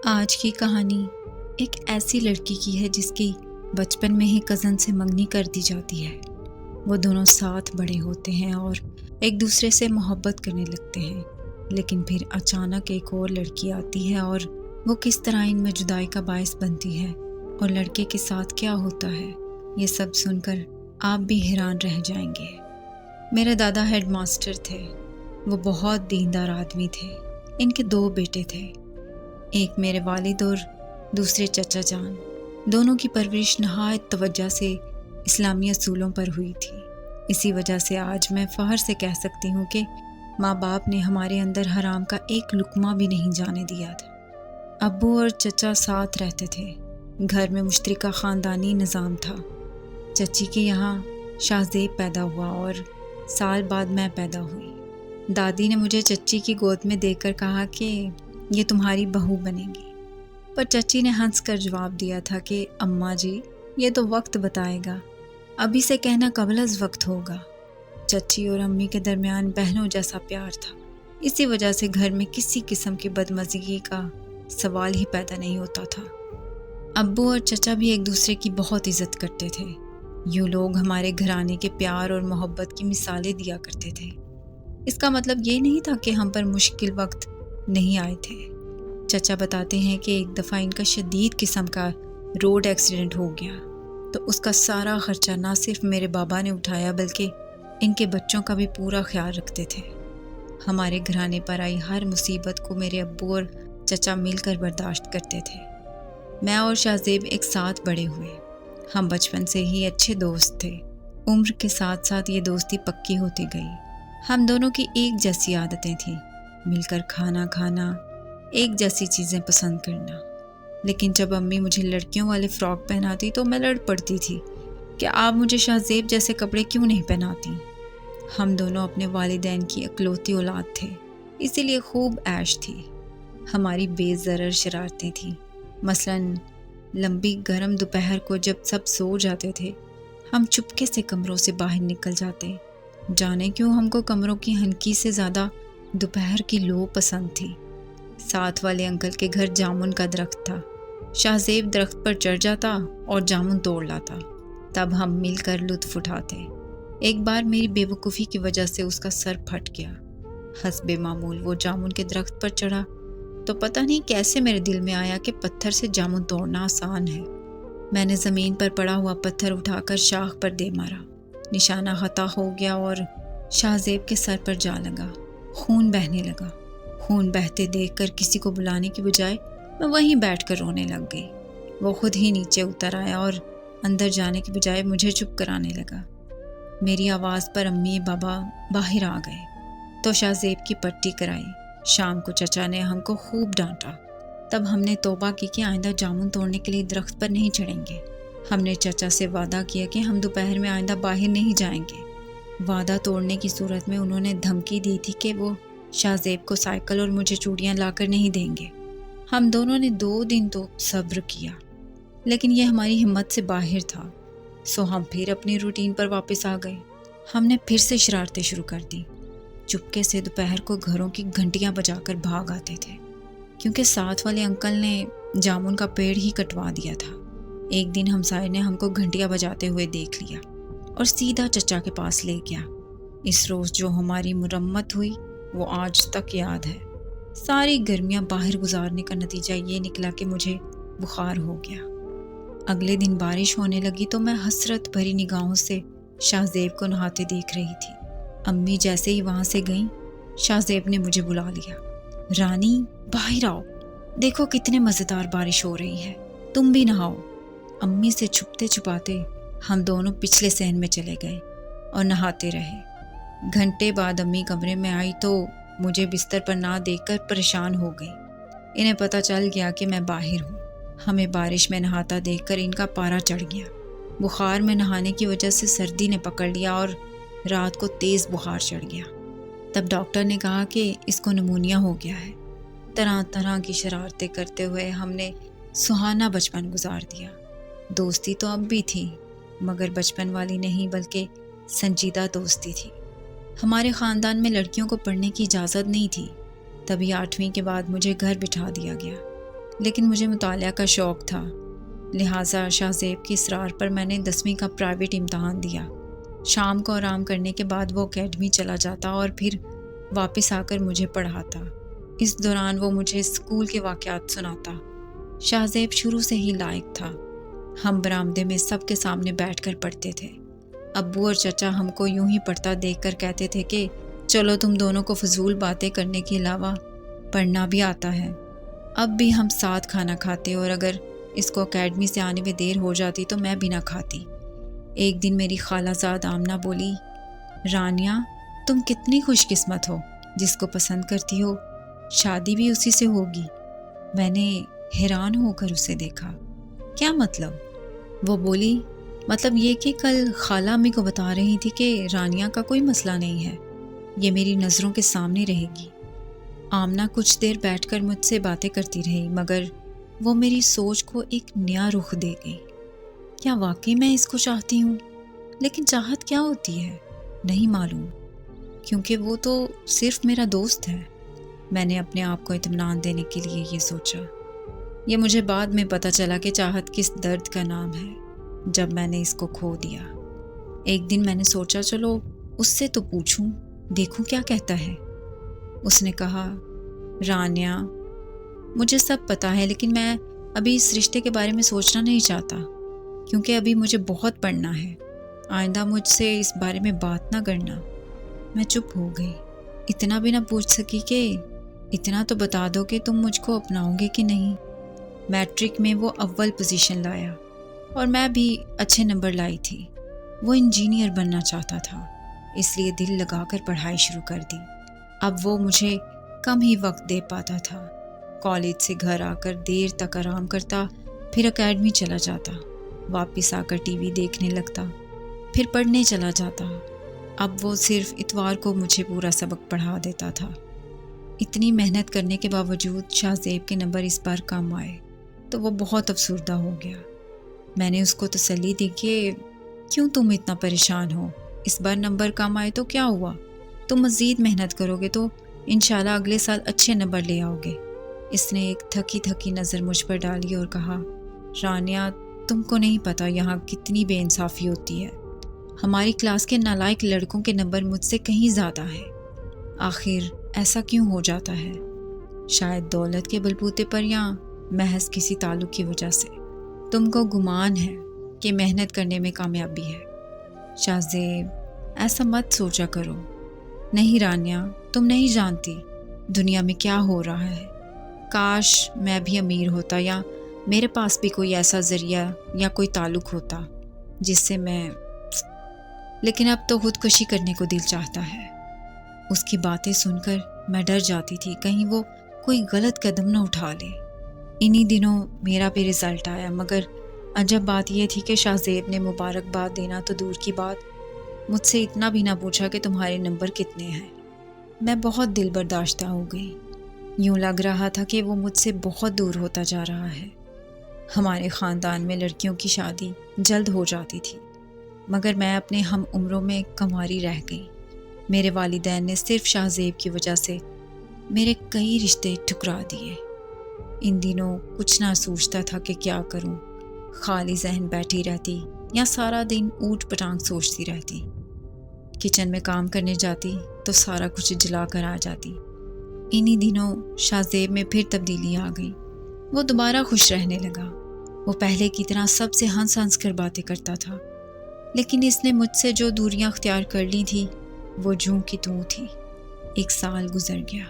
آج کی کہانی ایک ایسی لڑکی کی ہے جس کی بچپن میں ہی کزن سے منگنی کر دی جاتی ہے۔ وہ دونوں ساتھ بڑے ہوتے ہیں اور ایک دوسرے سے محبت کرنے لگتے ہیں، لیکن پھر اچانک ایک اور لڑکی آتی ہے اور وہ کس طرح ان میں جدائی کا باعث بنتی ہے اور لڑکے کے ساتھ کیا ہوتا ہے، یہ سب سن کر آپ بھی حیران رہ جائیں گے۔ میرے دادا ہیڈ ماسٹر تھے۔ وہ بہت دیندار آدمی تھے۔ ان کے 2 بیٹے تھے، ایک میرے والد اور دوسرے چچا جان۔ دونوں کی پرورش نہایت توجہ سے اسلامی اصولوں پر ہوئی تھی۔ اسی وجہ سے آج میں فخر سے کہہ سکتی ہوں کہ ماں باپ نے ہمارے اندر حرام کا ایک لقمہ بھی نہیں جانے دیا تھا۔ ابو اور چچا ساتھ رہتے تھے۔ گھر میں مشترکہ خاندانی نظام تھا۔ چچی کے یہاں شاہزیب پیدا ہوا اور سال بعد میں پیدا ہوئی۔ دادی نے مجھے چچی کی گود میں دیکھ کر کہا کہ یہ تمہاری بہو بنے گی، پر چچی نے ہنس کر جواب دیا تھا کہ اماں جی یہ تو وقت بتائے گا، ابھی سے کہنا قبل از وقت ہوگا۔ چچی اور امی کے درمیان بہنوں جیسا پیار تھا، اسی وجہ سے گھر میں کسی قسم کی بدمزگی کا سوال ہی پیدا نہیں ہوتا تھا۔ ابو اور چچا بھی ایک دوسرے کی بہت عزت کرتے تھے۔ یوں لوگ ہمارے گھرانے کے پیار اور محبت کی مثالیں دیا کرتے تھے۔ اس کا مطلب یہ نہیں تھا کہ ہم پر مشکل وقت نہیں آئے تھے۔ چچا بتاتے ہیں کہ ایک دفعہ ان کا شدید قسم کا روڈ ایکسیڈنٹ ہو گیا تو اس کا سارا خرچہ نہ صرف میرے بابا نے اٹھایا بلکہ ان کے بچوں کا بھی پورا خیال رکھتے تھے۔ ہمارے گھرانے پر آئی ہر مصیبت کو میرے ابو اور چچا مل کر برداشت کرتے تھے۔ میں اور شاہزیب ایک ساتھ بڑے ہوئے۔ ہم بچپن سے ہی اچھے دوست تھے۔ عمر کے ساتھ ساتھ یہ دوستی پکی ہوتی گئی۔ ہم دونوں کی ایک جیسی عادتیں تھیں، مل کر کھانا کھانا، ایک جیسی چیزیں پسند کرنا۔ لیکن جب امی مجھے لڑکیوں والے فراک پہناتی تو میں لڑ پڑتی تھی کہ آپ مجھے شاہزیب جیسے کپڑے کیوں نہیں پہناتی۔ ہم دونوں اپنے والدین کی اکلوتی اولاد تھے، اسی لیے خوب عیش تھی۔ ہماری بے ضرر شرارتیں تھیں، مثلاً لمبی گرم دوپہر کو جب سب سو جاتے تھے ہم چپکے سے کمروں سے باہر نکل جاتے۔ جانے کیوں ہم کو کمروں کی ہنکی سے زیادہ دوپہر کی لو پسند تھی۔ ساتھ والے انکل کے گھر جامن کا درخت تھا۔ شاہزیب درخت پر چڑھ جاتا اور جامن توڑ لاتا، تب ہم مل کر لطف اٹھاتے۔ ایک بار میری بے وقوفی کی وجہ سے اس کا سر پھٹ گیا۔ حسب معمول وہ جامن کے درخت پر چڑھا تو پتہ نہیں کیسے میرے دل میں آیا کہ پتھر سے جامن توڑنا آسان ہے۔ میں نے زمین پر پڑا ہوا پتھر اٹھا کر شاخ پر دے مارا۔ نشانہ خطا ہو گیا اور شاہزیب کے سر پر جا لگا۔ خون بہنے لگا۔ خون بہتے دیکھ کر کسی کو بلانے کی بجائے میں وہیں بیٹھ کر رونے لگ گئی۔ وہ خود ہی نیچے اتر آیا اور اندر جانے کی بجائے مجھے چپ کرانے لگا۔ میری آواز پر امی بابا باہر آ گئے تو شاہزیب کی پٹی کرائی۔ شام کو چچا نے ہم کو خوب ڈانٹا۔ تب ہم نے توبہ کی کہ آئندہ جامن توڑنے کے لیے درخت پر نہیں چڑھیں گے۔ ہم نے چچا سے وعدہ کیا کہ ہم دوپہر میں آئندہ باہر نہیں جائیں گے۔ وعدہ توڑنے کی صورت میں انہوں نے دھمکی دی تھی کہ وہ شاہزیب کو سائیکل اور مجھے چوڑیاں لا کر نہیں دیں گے۔ ہم دونوں نے 2 دن تو صبر کیا، لیکن یہ ہماری ہمت سے باہر تھا، سو ہم پھر اپنی روٹین پر واپس آ گئے۔ ہم نے پھر سے شرارتیں شروع کر دی۔ چپکے سے دوپہر کو گھروں کی گھنٹیاں بجا کر بھاگ آتے تھے، کیونکہ ساتھ والے انکل نے جامن کا پیڑ ہی کٹوا دیا تھا۔ ایک دن ہمسائے نے ہم کو گھنٹیاں بجاتے ہوئے دیکھ لیا اور سیدھا چچا کے پاس لے گیا۔ اس روز جو ہماری مرمت ہوئی وہ آج تک یاد ہے۔ ساری گرمیاں باہر گزارنے کا نتیجہ یہ نکلا کہ مجھے بخار ہو گیا۔ اگلے دن بارش ہونے لگی تو میں حسرت بھری نگاہوں سے شاہزیب کو نہاتے دیکھ رہی تھی۔ امی جیسے ہی وہاں سے گئیں، شاہزیب نے مجھے بلا لیا۔ رانی باہر آؤ، دیکھو کتنے مزیدار بارش ہو رہی ہے، تم بھی نہاؤ۔ امی سے چھپتے چھپاتے ہم دونوں پچھلے صحن میں چلے گئے اور نہاتے رہے۔ گھنٹے بعد امی کمرے میں آئی تو مجھے بستر پر نہ دیکھ کر پریشان ہو گئی۔ انہیں پتہ چل گیا کہ میں باہر ہوں۔ ہمیں بارش میں نہاتا دیکھ کر ان کا پارا چڑھ گیا۔ بخار میں نہانے کی وجہ سے سردی نے پکڑ لیا اور رات کو تیز بخار چڑھ گیا۔ تب ڈاکٹر نے کہا کہ اس کو نمونیا ہو گیا ہے۔ طرح طرح کی شرارتیں کرتے ہوئے ہم نے سہانا بچپن گزار دیا۔ دوستی تو اب بھی تھی، مگر بچپن والی نہیں بلکہ سنجیدہ دوستی تھی۔ ہمارے خاندان میں لڑکیوں کو پڑھنے کی اجازت نہیں تھی، تبھی 8ویں کے بعد مجھے گھر بٹھا دیا گیا۔ لیکن مجھے مطالعہ کا شوق تھا، لہٰذا شاہ زیب کے اصرار پر میں نے 10ویں کا پرائیویٹ امتحان دیا۔ شام کو آرام کرنے کے بعد وہ اکیڈمی چلا جاتا اور پھر واپس آ کر مجھے پڑھاتا۔ اس دوران وہ مجھے اسکول کے واقعات سناتا۔ شاہ زیب شروع سے ہی لائق تھا۔ ہم برآمدے میں سب کے سامنے بیٹھ کر پڑھتے تھے۔ ابو اور چچا ہم کو یوں ہی پڑھتا دیکھ کر کہتے تھے کہ چلو تم دونوں کو فضول باتیں کرنے کے علاوہ پڑھنا بھی آتا ہے۔ اب بھی ہم ساتھ کھانا کھاتے اور اگر اس کو اکیڈمی سے آنے میں دیر ہو جاتی تو میں بھی نہ کھاتی۔ ایک دن میری خالہ زاد آمنہ بولی، رانیہ تم کتنی خوش قسمت ہو، جس کو پسند کرتی ہو شادی بھی اسی سے ہوگی۔ میں نے حیران ہو کر اسے دیکھا۔ کیا مطلب؟ وہ بولی، مطلب یہ کہ کل خالہ امی کو بتا رہی تھی کہ رانیہ کا کوئی مسئلہ نہیں ہے، یہ میری نظروں کے سامنے رہے گی۔ آمنہ کچھ دیر بیٹھ کر مجھ سے باتیں کرتی رہی، مگر وہ میری سوچ کو ایک نیا رخ دے گئی۔ کیا واقعی میں اس کو چاہتی ہوں؟ لیکن چاہت کیا ہوتی ہے نہیں معلوم، کیونکہ وہ تو صرف میرا دوست ہے۔ میں نے اپنے آپ کو اطمینان دینے کے لیے یہ سوچا۔ یہ مجھے بعد میں پتہ چلا کہ چاہت کس درد کا نام ہے، جب میں نے اس کو کھو دیا۔ ایک دن میں نے سوچا چلو اس سے تو پوچھوں، دیکھوں کیا کہتا ہے۔ اس نے کہا، رانیہ مجھے سب پتہ ہے، لیکن میں ابھی اس رشتے کے بارے میں سوچنا نہیں چاہتا، کیونکہ ابھی مجھے بہت پڑھنا ہے۔ آئندہ مجھ سے اس بارے میں بات نہ کرنا۔ میں چپ ہو گئی، اتنا بھی نہ پوچھ سکی کہ اتنا تو بتا دو کہ تم مجھ کو اپناؤ گے کہ نہیں۔ میٹرک میں وہ اول پوزیشن لایا اور میں بھی اچھے نمبر لائی تھی۔ وہ انجینئر بننا چاہتا تھا، اس لیے دل لگا کر پڑھائی شروع کر دی۔ اب وہ مجھے کم ہی وقت دے پاتا تھا۔ کالج سے گھر آ کر دیر تک آرام کرتا، پھر اکیڈمی چلا جاتا، واپس آ کر ٹی وی دیکھنے لگتا، پھر پڑھنے چلا جاتا۔ اب وہ صرف اتوار کو مجھے پورا سبق پڑھا دیتا تھا۔ اتنی محنت کرنے کے باوجود شاہ زیب کے نمبر اس بار کم آئے تو وہ بہت افسردہ ہو گیا۔ میں نے اس کو تسلی دی کہ کیوں تم اتنا پریشان ہو، اس بار نمبر کم آئے تو کیا ہوا، تم مزید محنت کرو گے تو انشاءاللہ اگلے سال اچھے نمبر لے آؤ گے۔ اس نے ایک تھکی تھکی نظر مجھ پر ڈالی اور کہا، رانیہ تم کو نہیں پتا یہاں کتنی بے انصافی ہوتی ہے۔ ہماری کلاس کے نالائق لڑکوں کے نمبر مجھ سے کہیں زیادہ ہیں۔ آخر ایسا کیوں ہو جاتا ہے؟ شاید دولت کے بلبوتے پر یا محض کسی تعلق کی وجہ سے۔ تم کو گمان ہے کہ محنت کرنے میں کامیابی ہے۔ شاہ زیب ایسا مت سوچا کرو۔ نہیں رانیہ، تم نہیں جانتی دنیا میں کیا ہو رہا ہے۔ کاش میں بھی امیر ہوتا یا میرے پاس بھی کوئی ایسا ذریعہ یا کوئی تعلق ہوتا جس سے لیکن اب تو خودکشی کرنے کو دل چاہتا ہے۔ اس کی باتیں سن کر میں ڈر جاتی تھی کہیں وہ کوئی غلط قدم نہ اٹھا لے۔ انہی دنوں میرا بھی رزلٹ آیا، مگر عجب بات یہ تھی کہ شاہ زیب نے مبارکباد دینا تو دور کی بات، مجھ سے اتنا بھی نہ پوچھا کہ تمہارے نمبر کتنے ہیں۔ میں بہت دل برداشتہ ہو گئی۔ یوں لگ رہا تھا کہ وہ مجھ سے بہت دور ہوتا جا رہا ہے۔ ہمارے خاندان میں لڑکیوں کی شادی جلد ہو جاتی تھی، مگر میں اپنے ہم عمروں میں کنواری رہ گئی۔ میرے والدین نے صرف شاہ زیب کی وجہ سے میرے کئی رشتے ٹھکرا دیے۔ ان دنوں کچھ نہ سوچتا تھا کہ کیا کروں، خالی ذہن بیٹھی رہتی یا سارا دن اوٹ پٹانگ سوچتی رہتی۔ کچن میں کام کرنے جاتی تو سارا کچھ جلا کر آ جاتی۔ انہی دنوں شاہ زیب میں پھر تبدیلی آ گئی۔ وہ دوبارہ خوش رہنے لگا۔ وہ پہلے کی طرح سب سے ہنس ہنس کر باتیں کرتا تھا، لیکن اس نے مجھ سے جو دوریاں اختیار کر لی تھی وہ جوں کی توں تھی۔ 1 سال گزر گیا۔